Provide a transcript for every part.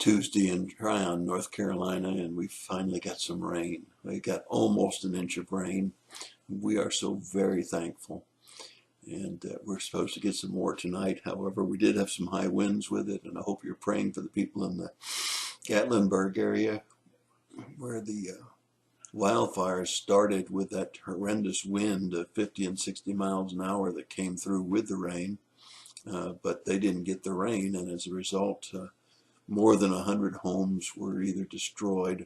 Tuesday in Tryon, North Carolina, and we finally got some rain. We got almost an inch of rain. We are so very thankful. And we're supposed to get some more tonight. However, we did have some high winds with it, and I hope you're praying for the people in the Gatlinburg area where the wildfires started with that horrendous wind of 50 and 60 miles an hour that came through with the rain. But they didn't get the rain, and as a result, more than 100 homes were either destroyed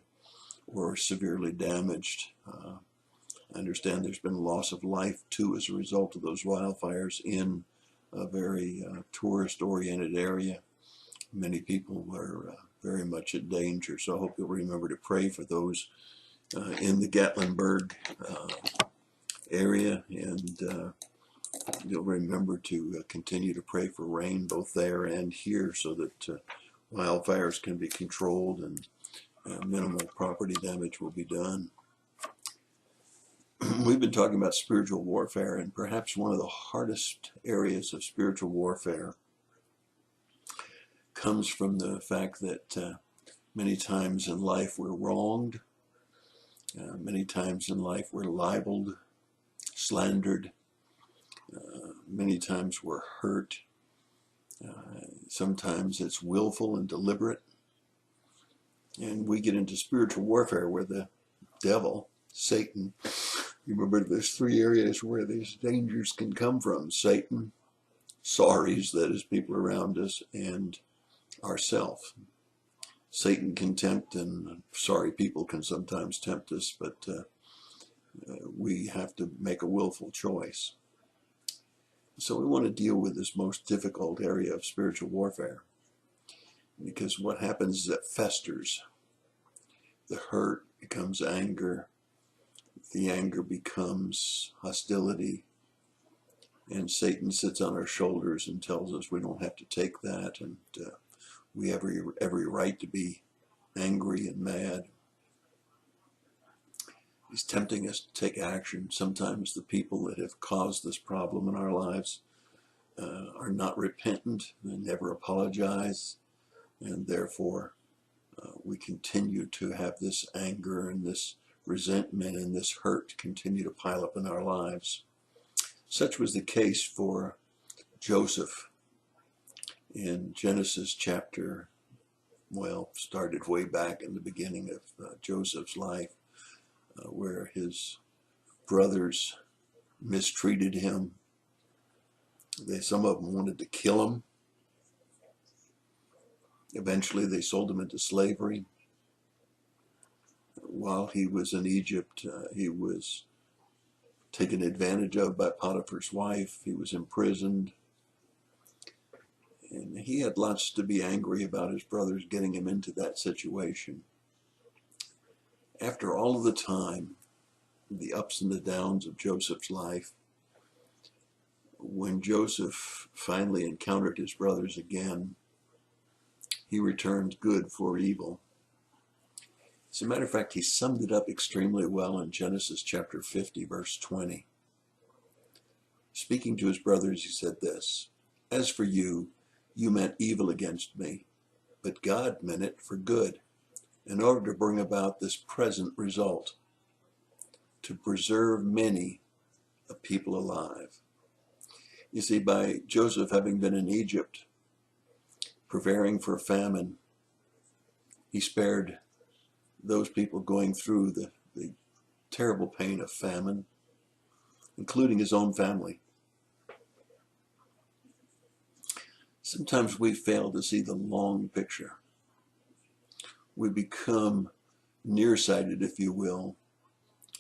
or severely damaged. I understand there's been loss of life too as a result of those wildfires in a very tourist-oriented area. Many people were very much in danger, so I hope you'll remember to pray for those in the Gatlinburg area, and you'll remember to continue to pray for rain both there and here so that wildfires can be controlled and minimal property damage will be done. We've been talking about spiritual warfare, and perhaps one of the hardest areas of spiritual warfare comes from the fact that many times in life we're wronged, many times in life we're libeled, slandered, many times we're hurt. Sometimes it's willful and deliberate. And we get into spiritual warfare where the devil, Satan, remember there's three areas where these dangers can come from: Satan, sorries, that is people around us, and ourself. Satan can tempt, and sorry people can sometimes tempt us, but we have to make a willful choice. So we want to deal with this most difficult area of spiritual warfare, because what happens is it festers. The hurt becomes anger. The anger becomes hostility. And Satan sits on our shoulders and tells us we don't have to take that, and we have every right to be angry and mad. He's tempting us to take action. Sometimes the people that have caused this problem in our lives are not repentant and never apologize, and therefore we continue to have this anger and this resentment and this hurt continue to pile up in our lives. Such was the case for Joseph in Genesis chapter, started way back in the beginning of Joseph's life, where his brothers mistreated him. Some of them wanted to kill him. Eventually they sold him into slavery. While he was in Egypt, he was taken advantage of by Potiphar's wife. He was imprisoned. And he had lots to be angry about his brothers getting him into that situation. After all of the time, the ups and the downs of Joseph's life, when Joseph finally encountered his brothers again, he returned good for evil. As a matter of fact, he summed it up extremely well in Genesis chapter 50, verse 20. Speaking to his brothers, he said this: "As for you, you meant evil against me, but God meant it for good, in order to bring about this present result, to preserve many a people alive." You see, by Joseph having been in Egypt, preparing for famine, he spared those people going through the terrible pain of famine, including his own family. Sometimes we fail to see the long picture. We become nearsighted, if you will,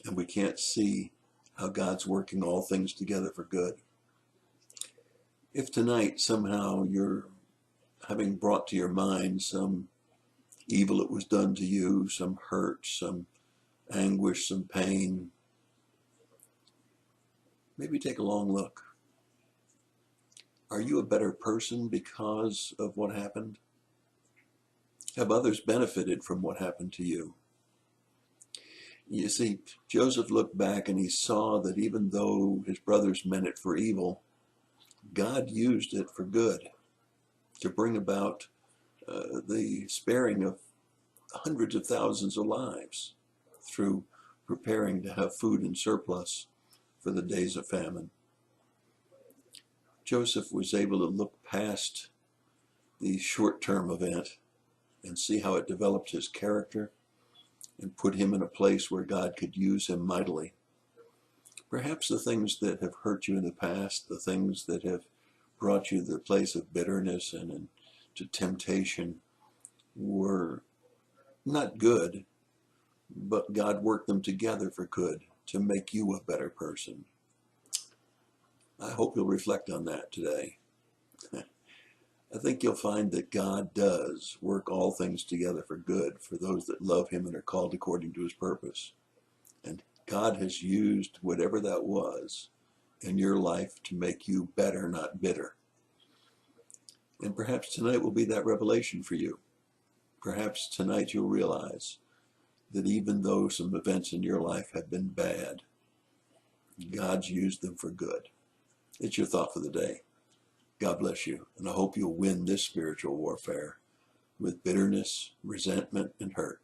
and we can't see how God's working all things together for good. If tonight somehow you're having brought to your mind some evil that was done to you, some hurt, some anguish, some pain, maybe take a long look. Are you a better person because of what happened? Have others benefited from what happened to you? You see, Joseph looked back and he saw that even though his brothers meant it for evil, God used it for good, to bring about the sparing of hundreds of thousands of lives through preparing to have food in surplus for the days of famine. Joseph was able to look past the short-term event and see how it developed his character and put him in a place where God could use him mightily. Perhaps the things that have hurt you in the past, the things that have brought you to the place of bitterness and to temptation were not good, but God worked them together for good to make you a better person. I hope you'll reflect on that today. I think you'll find that God does work all things together for good for those that love him and are called according to his purpose. And God has used whatever that was in your life to make you better, not bitter. And perhaps tonight will be that revelation for you. Perhaps tonight you'll realize that even though some events in your life have been bad, God's used them for good. It's your thought for the day. God bless you, and I hope you'll win this spiritual warfare with bitterness, resentment, and hurt.